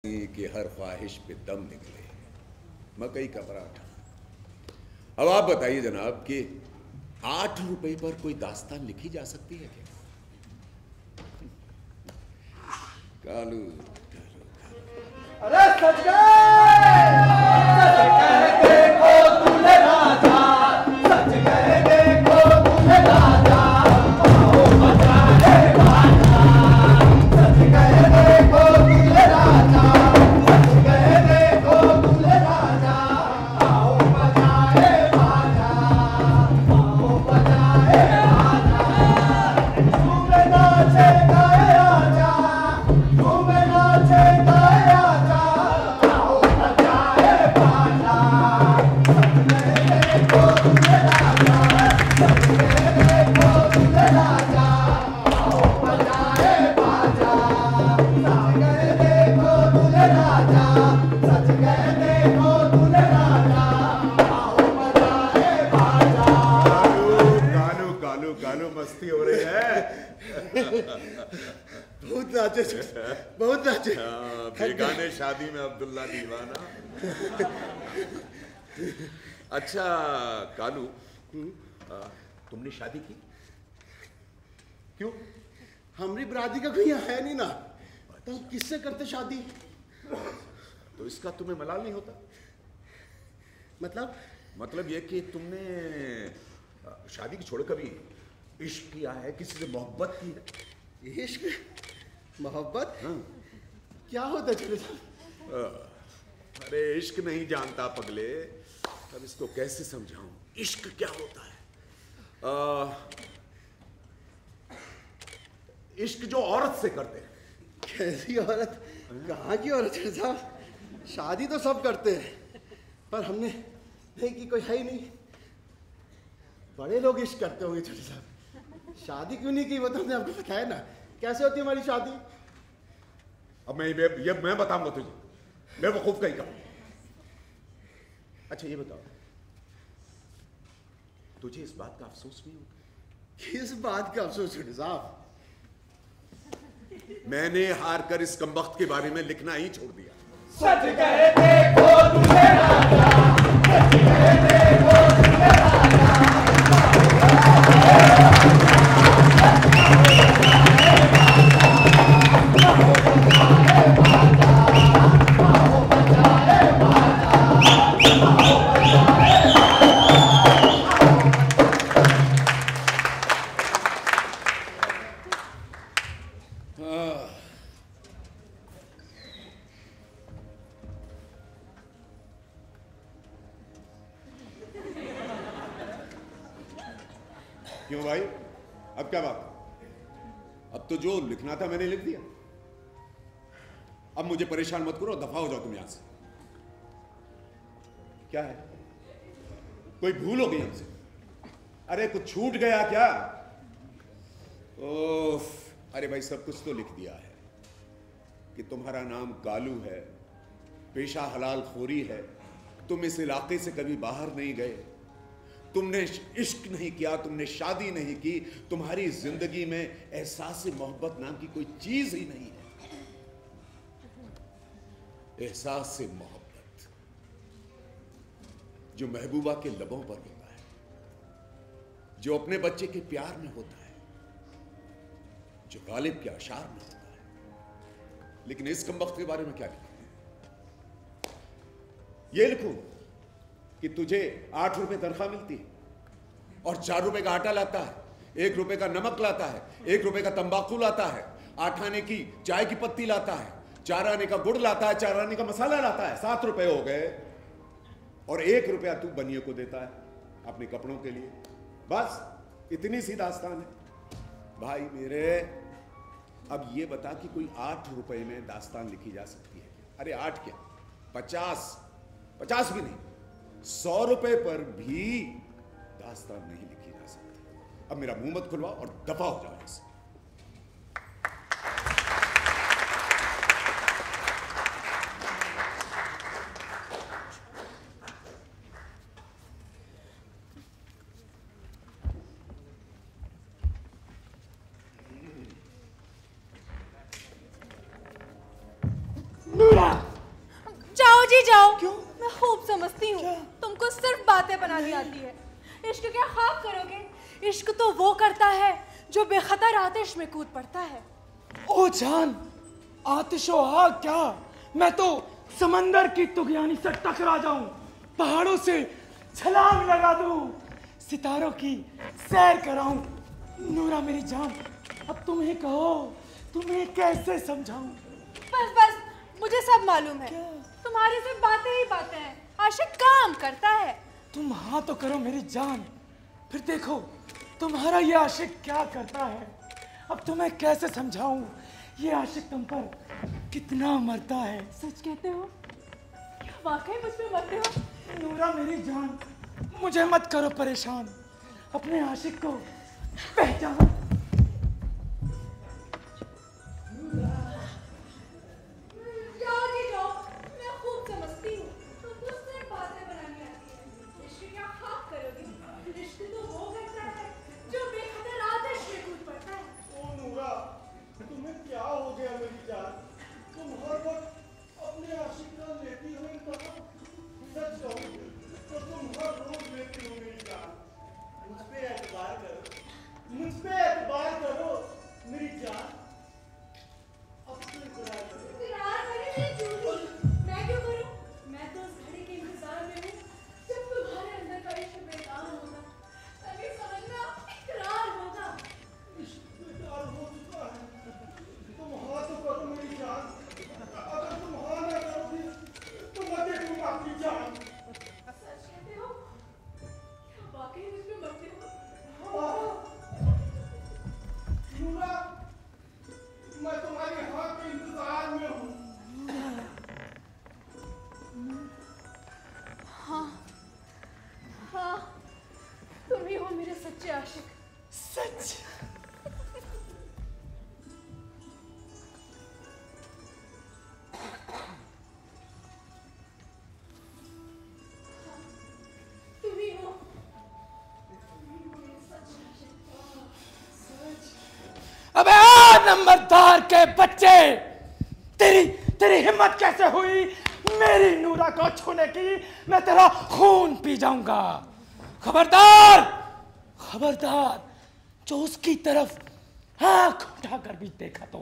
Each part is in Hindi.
कि हर ख्वाहिश पे दम निकले, मकई का पराठा। अब आप बताइए जनाब कि 8 रुपए पर कोई दास्तान लिखी जा सकती है क्या? कालू अरे सच गए, देखो दूल्हे राजा, सच गए देखो दूल्हे राजा, आओ बजाए बाजा, सच गए देखो दूल्हे राजा, सच गए देखो दूल्हे राजा, आओ बजाए बाजा, आओ बजाए बाजा, झूमे नाचे गाए आजा, झूमे नाचे गाए आजा, आओ बजाए बाजा, सच गए देखो दूल्हे राजा, सच गए देखो दूल्हे राजा, आओ बजाए बाजा, सच गए देखो दूल्हे राजा, सच गए देखो दूल्हे राजा, आओ बजाए बाजा। कालू कालू कालू मस्ती हो रही है। बहुत नाचे, बहुत नाचे। बेगाने शादी में अब्दुल्ला दीवाना। अच्छा कालू, तुमने शादी की? क्यों? हमारी बरादरी का कोई है नहीं ना, तो हम किससे करते शादी? तो इसका तुम्हें मलाल नहीं होता? मतलब ये कि तुमने शादी की छोड़ कभी इश्क किया है, किसी से मोहब्बत की है? इश्क मोहब्बत क्या होता है? चलो अरे इश्क नहीं जानता पगले, अब इसको कैसे समझाऊं? इश्क क्या होता है? इश्क जो औरत से करते हैं। कैसी औरत? कहाँ की औरत है साहब? शादी तो सब करते हैं, पर हमने नहीं की, कोई है ही नहीं। बड़े लोग इश्क करते होंगे छोटे साहब, शादी क्यों नहीं की? वो तो हमने आपको बताया ना कैसे होती है हमारी शादी। अब मैं बताऊंगा तुझे, बेवकूफ कहीं का। अच्छा ये बताओ, तुझे इस बात का अफसोस नहीं होता? किस बात का अफसोस छोटे साहब? मैंने हार कर इस कमबख्त के बारे में लिखना ही छोड़ दिया। सच गए देखो दूल्हे राजा, सच गए देखो दूल्हे राजा, आओ बजाए बाजा, आओ बजाए क्यों भाई, अब क्या बात? अब तो जो लिखना था मैंने लिख दिया। अब मुझे परेशान मत करो, दफा हो जाओ तुम यहां से। क्या है? कोई भूल हो गई हमसे? अरे कुछ छूट गया क्या? ओफ, अरे भाई सब कुछ तो लिख दिया है कि तुम्हारा नाम कालू है, पेशा हलाल खोरी है, तुम इस इलाके से कभी बाहर नहीं गए, तुमने इश्क नहीं किया, तुमने शादी नहीं की, तुम्हारी जिंदगी में एहसास मोहब्बत नाम की कोई चीज ही नहीं है। एहसास मोहब्बत जो महबूबा के लबों पर होता है, जो अपने बच्चे के प्यार में होता है, जो गालिब के अशार में होता है। लेकिन इस कमबख्त के बारे में क्या लिखूं? ये लिखूं कि तुझे 8 रुपए तनख्वाह मिलती है और 4 रुपए का आटा लाता है, 1 रुपए का नमक लाता है, 1 रुपए का तंबाकू लाता है, 8 आने की चाय की पत्ती लाता है, 4 आने का गुड़ लाता है, 4 आने का मसाला लाता है, 7 रुपए हो गए। और 1 रुपया तू बनिए को देता है अपने कपड़ों के लिए। बस इतनी सी दास्तान है भाई मेरे। अब ये बता कि कोई 8 रुपए में दास्तान लिखी जा सकती है? अरे 8 क्या, 50 भी नहीं, 100 रुपए पर भी दास्तान नहीं लिखी जा सकती। अब मेरा मुंह मत खुलवाओ और दफा हो जाओ इससे। नूरा ही जाओ। क्यों? मैं खूब समझती हूँ तुमको सिर्फ बातें बनानी आती है। इश्क क्या ख्वाब करोगे? इश्क तो वो करता है जो बेखतर आतिश में कूद पड़ता है। ओ जान, आतिश ओ आग क्या, मैं तो समंदर की तुगयानी से टकरा जाऊं, पहाड़ों से छलांग लगा दूं, सितारों की सैर कराऊं। नूरा मेरी जान, अब तुम ही कहो, तुम्हें कैसे समझाऊं? बस बस, मुझे सब मालूम है। तुम्हारी सिर्फ बातें ही बातें हैं। आशिक काम करता है। तुम हाँ तो करो मेरी जान, फिर देखो तुम्हारा ये आशिक क्या करता है। अब तुम्हें कैसे समझाऊं, ये आशिक तुम पर कितना मरता है। सच कहते हो? क्या वाकई मुझ पे मरते हो? नूरा मेरी जान, मुझे मत करो परेशान, अपने आशिक को पहचानो। जाओ जी जाओ, मैं खूब समझती हूँ तुमको सिर्फ बातें बनानी आती है। इश्क क्या ख्वाब करोगे? इश्क तो वो करता है जो बेखतर आतिश में कूद पड़ता है। ओ नूरा, तुम्हें क्या हो गया मेरी जान? तुम हर वक्त अपने आशिक का लेती हो कहा। सच कहूं तो तुम हर रोज लेती हो मेरी जान। मुझ पे एतबार करो, मुझ पे एतबार करो मेरी जान। अब तो इकरार करो। इकरार करे नहीं झूठी। मैं क्यों करूं? मैं तो उस घड़ी के इंतजार में हूँ जब तुम्हारे अंदर का इश्क बेदाम होगा, तभी समझना इकरार होगा। इश्क बेकार हो चुका है। तुम हाँ तो करो मेरी जान। अगर तुम हाँ ना करोगी तो मैं देखूंगा आपकी जान। सच कहते हो? क्या वाकई मुझ पे मरते हो? हाँ। नूरा, मैं तुम्हारी हाँ के इंतजार में हूँ। हाँ, तुम ही हो मेरे सच्चे आशिक। सच? तुम ही हो मेरे सच्चे आशिक। अबे आ नंबरदार के बच्चे, तेरी हिम्मत कैसे हुई मेरी नूरा को छूने की? मैं तेरा खून पी जाऊंगा। खबरदार, खबरदार, जो उसकी तरफ आंख उठाकर भी देखा तो।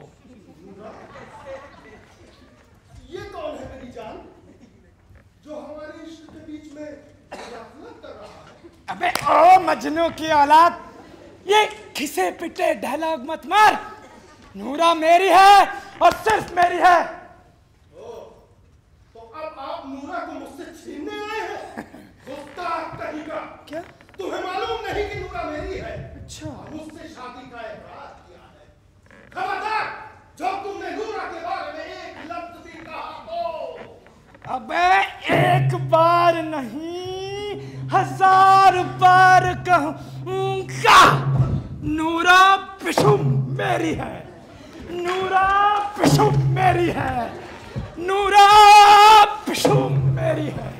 ये कौन है मेरी जान जो हमारे इश्क के बीच में मुदाखलत कर रहा है? अबे ओ मजनू की औलाद, ये खिसे पिटे डायलॉग मत मार। नूरा मेरी है और सिर्फ मेरी है। तो अब आप नूरा को मुझसे छीनने आए हैं? गुस्ताख कहीं का। क्या? तुम्हें मालूम नहीं कि नूरा मेरी है? अच्छा। मुझसे शादी का इकरार किया है। खबरदार, जब तुमने नूरा के बारे में एक लफ्ज भी कहा तो। अबे एक बार नहीं, 1000 बार कहूंगा, नूरा पिशुम मेरी है। नूरा पिशुम मेरी है। नूरा पिशुम मेरी है।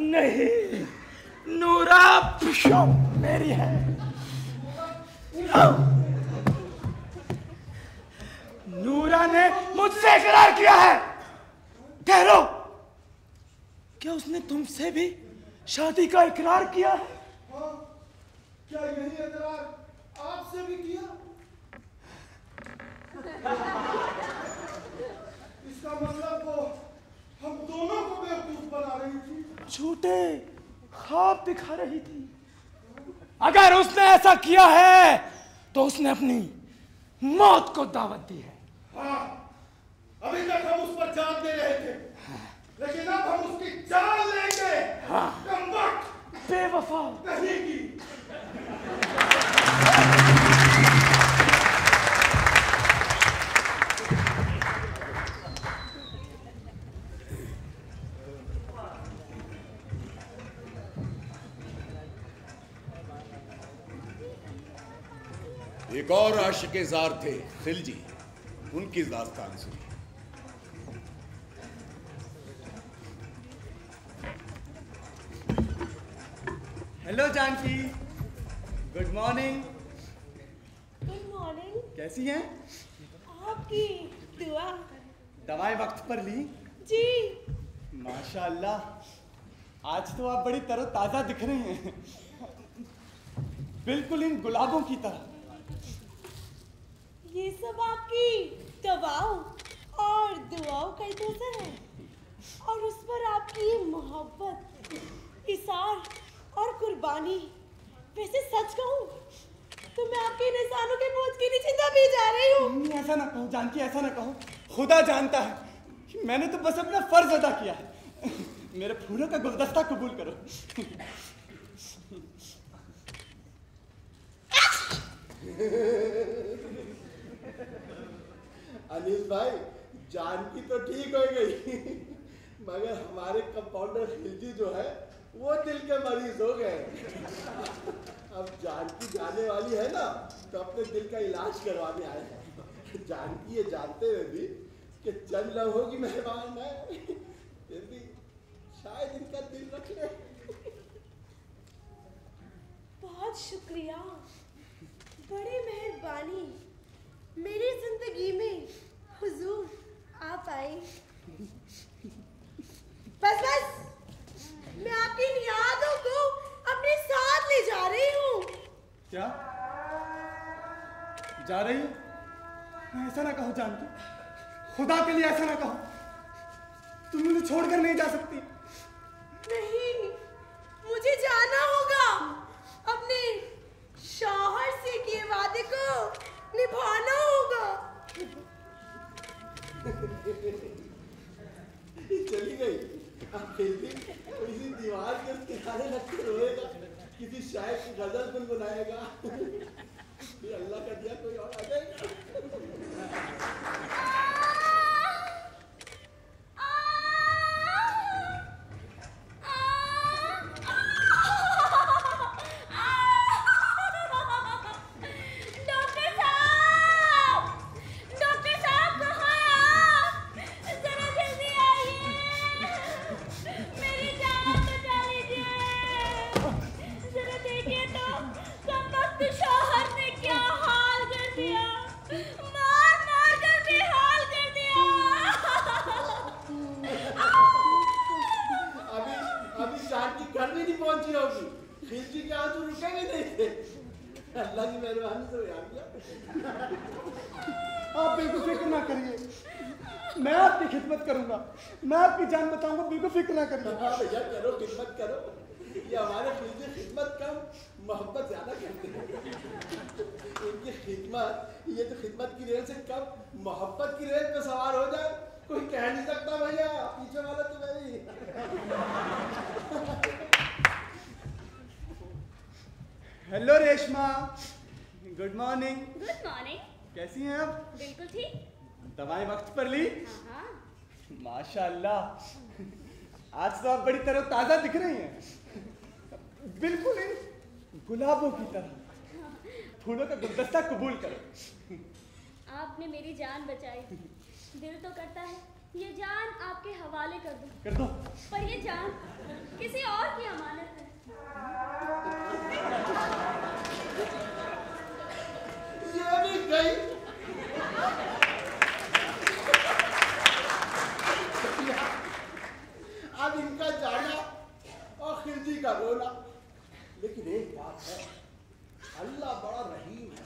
नहीं, नूरा पिशुम मेरी है। नूरा ने मुझसे इकरार किया है। कह लो, क्या उसने तुमसे भी शादी का इकरार किया है? हाँ, क्या यही इकरार आपसे भी किया? इसका मतलब वो हम दोनों को बेवकूफ बना रही थी। झूठे ख्वाब दिखा रही थी। अगर उसने ऐसा किया है तो उसने अपनी मौत को दावत दी है। हाँ, अभी तक हम उस पर जान दे रहे थे, लेकिन अब हम उसकी जान लेंगे। हाँ। कमबख्त बेवफा कहीं की। एक और आशिके जार थे खिलजी, उनकी दास्तान सुनी। Hello Janaki, good morning. Good morning. कैसी हैं? आपकी दुआ। दवाएं वक्त पर ली? जी। माशाल्लाह, आज तो आप बड़ी तरोताजा दिख रही हैं, बिल्कुल इन गुलाबों की तरह। ये सब आपकी दवाओं और दुआओं का ही तो असर है, और उस पर आपकी ये मोहब्बत, इसार और कुर्बानी। वैसे सच कहूँ तो मैं आपके इन एहसानों के बोझ के नीचे दबी जा रही हूँ। ऐसा ना कहो जानकी, ऐसा ना कहो। खुदा जानता है कि मैंने तो बस अपना फर्ज अदा किया है। मेरे फूलों का गुलदस्ता कबूल करो। अनिल भाई, जानकी तो ठीक हो गई, मगर हमारे कंपाउंडर खिलजी जो है वो दिल के मरीज हो गए। अब जानकी जाने वाली है ना, तो अपने दिल का इलाज करवाने आए हैं। जानकी ये जानते हुए भी कि चंद लम्हों की मेहमान है, फिर भी शायद इनका दिल रख ले। बहुत शुक्रिया, बड़ी मेहरबानी। मेरी जिंदगी में हुजूर आप आए। बस मैं आपकी इन यादों को अपने साथ ले जा रही हूँ। क्या जा रही हो? ऐसा ना कहो जानकी, खुदा के लिए ऐसा ना कहो। तुम मुझे छोड़कर नहीं जा सकती। नहीं, मुझे जाना होगा। अपने शौहर से किए वादे को निभाना होगा। चली गई। अब फिर भी किसी दीवार के किनारे लग के रोएगा, किसी शायर की गजल गुनगुनाएगा। ये अल्लाह का दिया कोई और आ जाएगा। अल्लाह की मेहरबानी से आ गया। आप बिल्कुल फिक्र ना करिए, मैं आपकी खिदमत करूंगा, मैं आपकी जान बताऊंगा, बिल्कुल फिक्र ना करिए। हाँ भैया करो, खिदमत करो। ये हमारे खिलजी खिदमत कम मोहब्बत ज्यादा करते हैं। इनकी खिदमत, ये तो खिदमत की रेल से कम मोहब्बत की रेल पे सवार हो जाए, कोई कह नहीं सकता भैया। पीछे वाला तो मैं ही। Hello Reshma, good morning. Good morning. कैसी हैं आप? बिल्कुल ठीक। दवाएं वक्त पर ली? हाँ। माशाल्लाह, आज तो आप बड़ी तरोताजा दिख रही हैं, बिल्कुल इन गुलाबों की तरह। फूलों का गुलदस्ता कबूल करो। आपने मेरी जान बचाई। दिल तो करता है ये जान आपके हवाले कर दूं। कर दो। पर ये जान किसी और की अमानत है। ये भी गई। अब इनका जाना और खिलजी का रोना। लेकिन एक बात है, अल्लाह बड़ा रहीम है,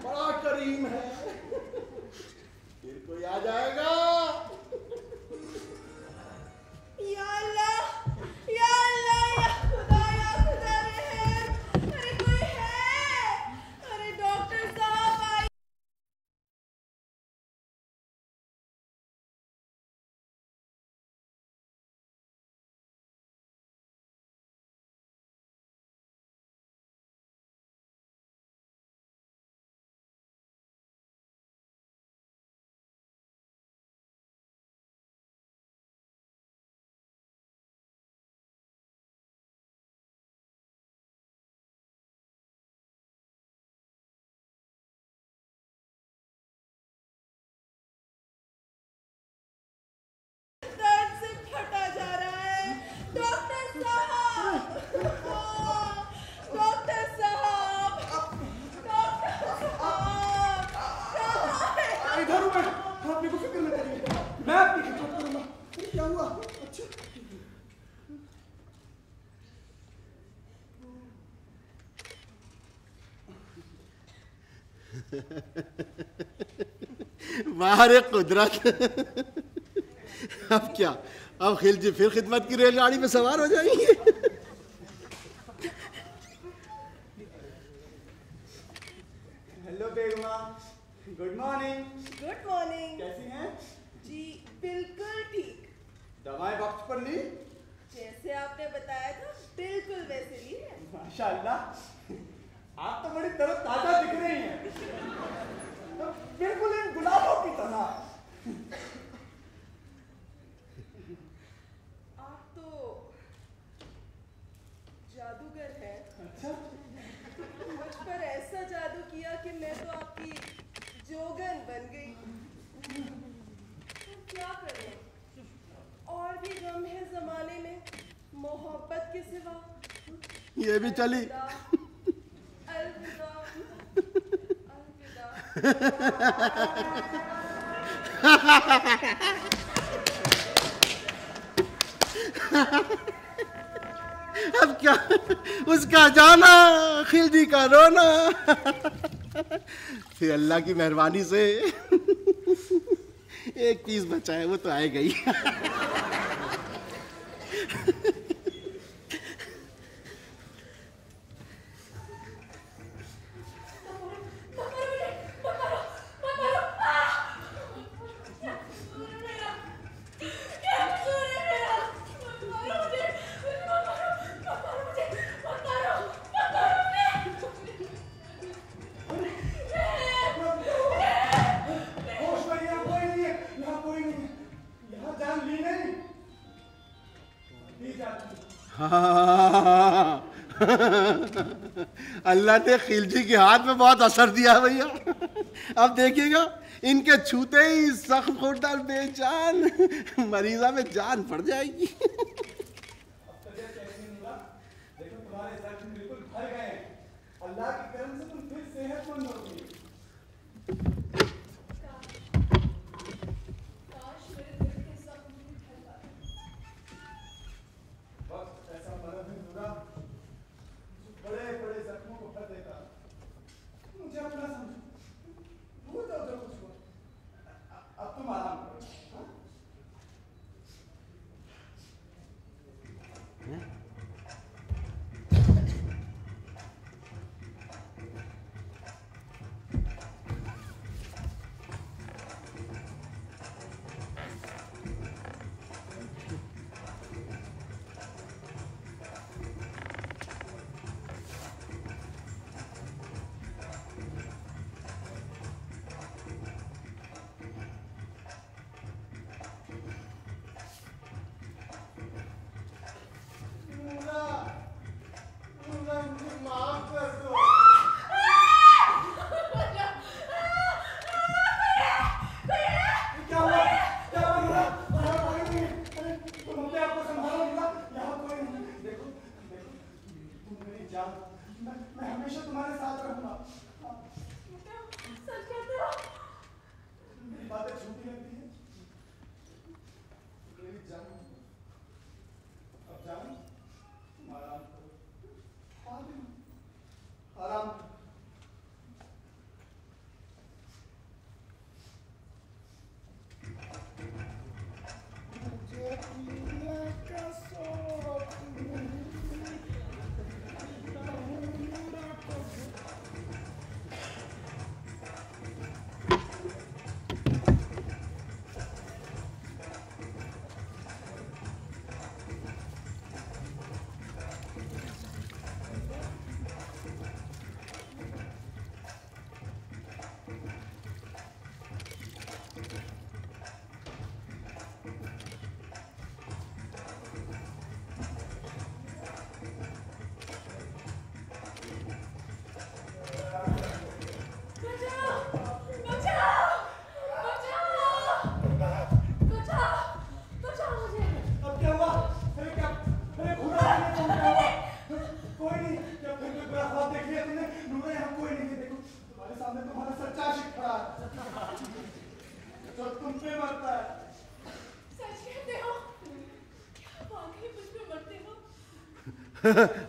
बड़ा करीम है। फिर कोई आ जाएगा। वाह रे कुदरत। अब क्या, अब खिलजी फिर खिदमत की रेलगाड़ी में सवार हो जाएंगे। Hello Begma, good morning. Good morning. कैसी हैं? जी बिल्कुल ठीक। दवाएं वक्त पर ली? जैसे आपने बताया था बिल्कुल वैसे ली है। माशाल्लाह, आप तो बड़ी तरोताजा दिख रही हैं, बिल्कुल इन गुलाबों की तरह। आप तो जादूगर हैं। अच्छा, मुझ पर ऐसा जादू किया कि मैं तो आपकी जोगन बन गई। तो क्या करें, और भी गम है जमाने में मोहब्बत के सिवा। ये भी चली। अलविदा, अलविदा। अब क्या, उसका जाना, खिलजी का रोना। फिर अल्लाह की मेहरबानी से एक पीस बचा है, वो तो आएगा ही। अल्लाह ने खिलजी के हाथ में बहुत असर दिया है भैया। अब देखिएगा, इनके छूते ही सख्त खोटा बेजान मरीजा में जान पड़ जाएगी। देखो तुम्हारे जख्म बिल्कुल भर गए हैं। अल्लाह की करम से तुम फिर सेहतमंद होगी। काश मेरे दिल के जख्म भी भर जाते। वक्त ऐसा मरद है बुरा, जो बड़े बड़े जख्मों को भर देता। मुझे अपना समझो, भूल जाओ जो कुछ हुआ। अब तुम आराम करो। हाँ? मुझे माफ कर दो। क्या हुआ? क्या हुआ? यहाँ कोई नहीं है। अरे, तुम अपने आप को संभालो मुन्ना, यहाँ कोई नहीं है। देखो, देखो, तुम मेरी जान, मैं हमेशा तुम्हारे साथ रहूंगा। सच कहते हो? मेरी बातें झूठी लगती हैं। मेरी जान, अब जान, तुम आराम करो। आराम करो।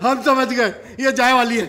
हम समझ गए, ये जाए वाली है।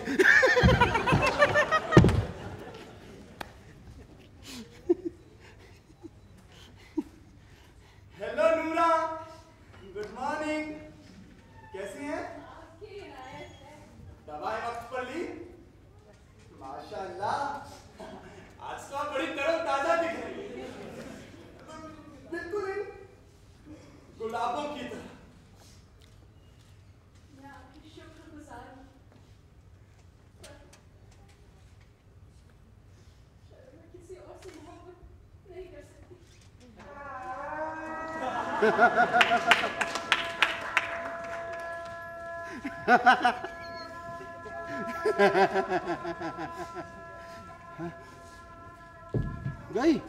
गई।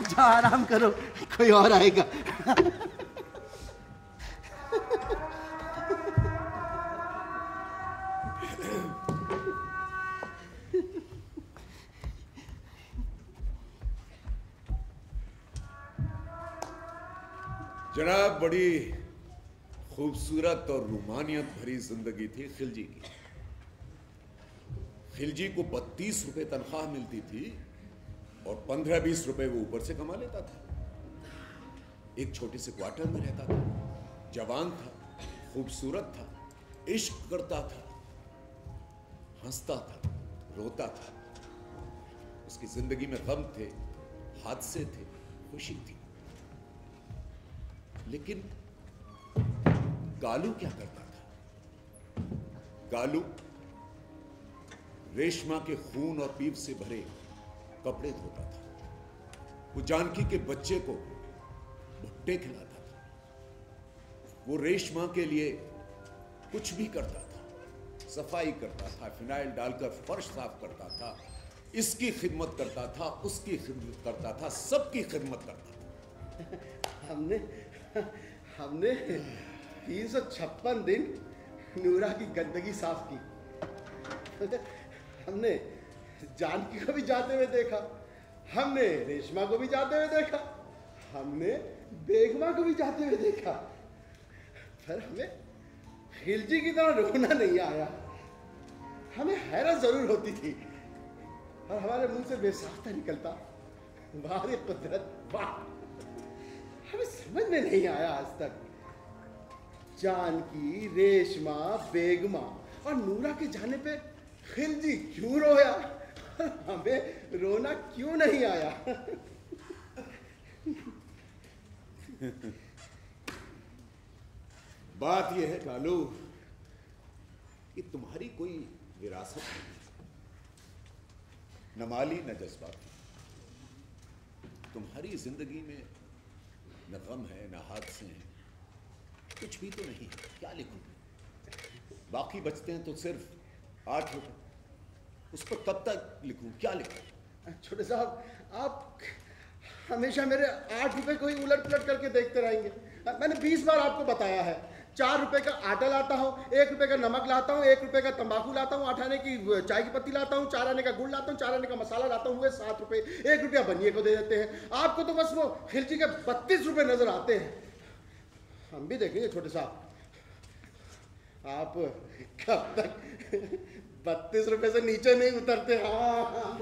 जा आराम करो, कोई और आएगा। जनाब, बड़ी खूबसूरत और रोमानियत भरी जिंदगी थी खिलजी की। खिलजी को 32 रुपए तनख्वाह मिलती थी और 15-20 रुपए वो ऊपर से कमा लेता था। एक छोटे से क्वार्टर में रहता था, जवान था, खूबसूरत था, इश्क करता था, हंसता था, रोता था। उसकी जिंदगी में गम थे, हादसे थे, खुशी थी। लेकिन गालू क्या करता था? गालू रेशमा के खून और पीप से भरे कपड़े धोता था। वो जानकी के बच्चे को भुट्टे खिलाता था। वो रेशमा के लिए कुछ भी करता था, सफाई करता था, फिनाइल डालकर फर्श साफ करता था, इसकी खिदमत करता था, उसकी खिदमत करता था, सबकी खिदमत करता था। हमने 356 दिन नूरा की गंदगी साफ की। हमने जानकी को भी जाते हुए देखा, हमने रेशमा को भी जाते हुए देखा, हमने बेगमा को भी जाते हुए देखा, पर हमें खिलजी की तरह रोना नहीं आया। हमें हैरत जरूर होती थी और हमारे मुंह से बेसाख्ता निकलता, वाह रे कुदरत वाह। हमें समझ में नहीं आया आज तक, जानकी, रेशमा, बेगमा और नूरा के जाने पे खिलजी क्यों रोया और हमें रोना क्यों नहीं आया? बात यह है कालू कि तुम्हारी कोई विरासत नहीं, न माली न जज्बाती। तुम्हारी जिंदगी में न गम है, न हादसे हैं, कुछ भी तो नहीं है। क्या लिखूं? बाकी बचते हैं तो सिर्फ 8 रुपए, उस पर कब तक लिखूं? क्या लिखूं? छोटे साहब, आप हमेशा मेरे 8 रुपए को ही उलट पुलट करके देखते रहेंगे। मैंने 20 बार आपको बताया है, 4 रुपए का आटा लाता हूँ, 1 रुपए का नमक लाता हूँ, 1 रुपए का तंबाकू लाता हूँ, 8 आने की चाय की पत्ती लाता हूँ, 4 आने का गुड़ लाता हूँ, 4 आने का मसाला लाता हूँ, हुए 7 रुपए। 1 रुपया बनिए को दे देते हैं। आपको तो बस वो खिलजी के 32 रुपए नजर आते हैं। हम भी देखेंगे छोटे साहब, आप कब तक 32 रुपए से नीचे नहीं उतरते। हाँ,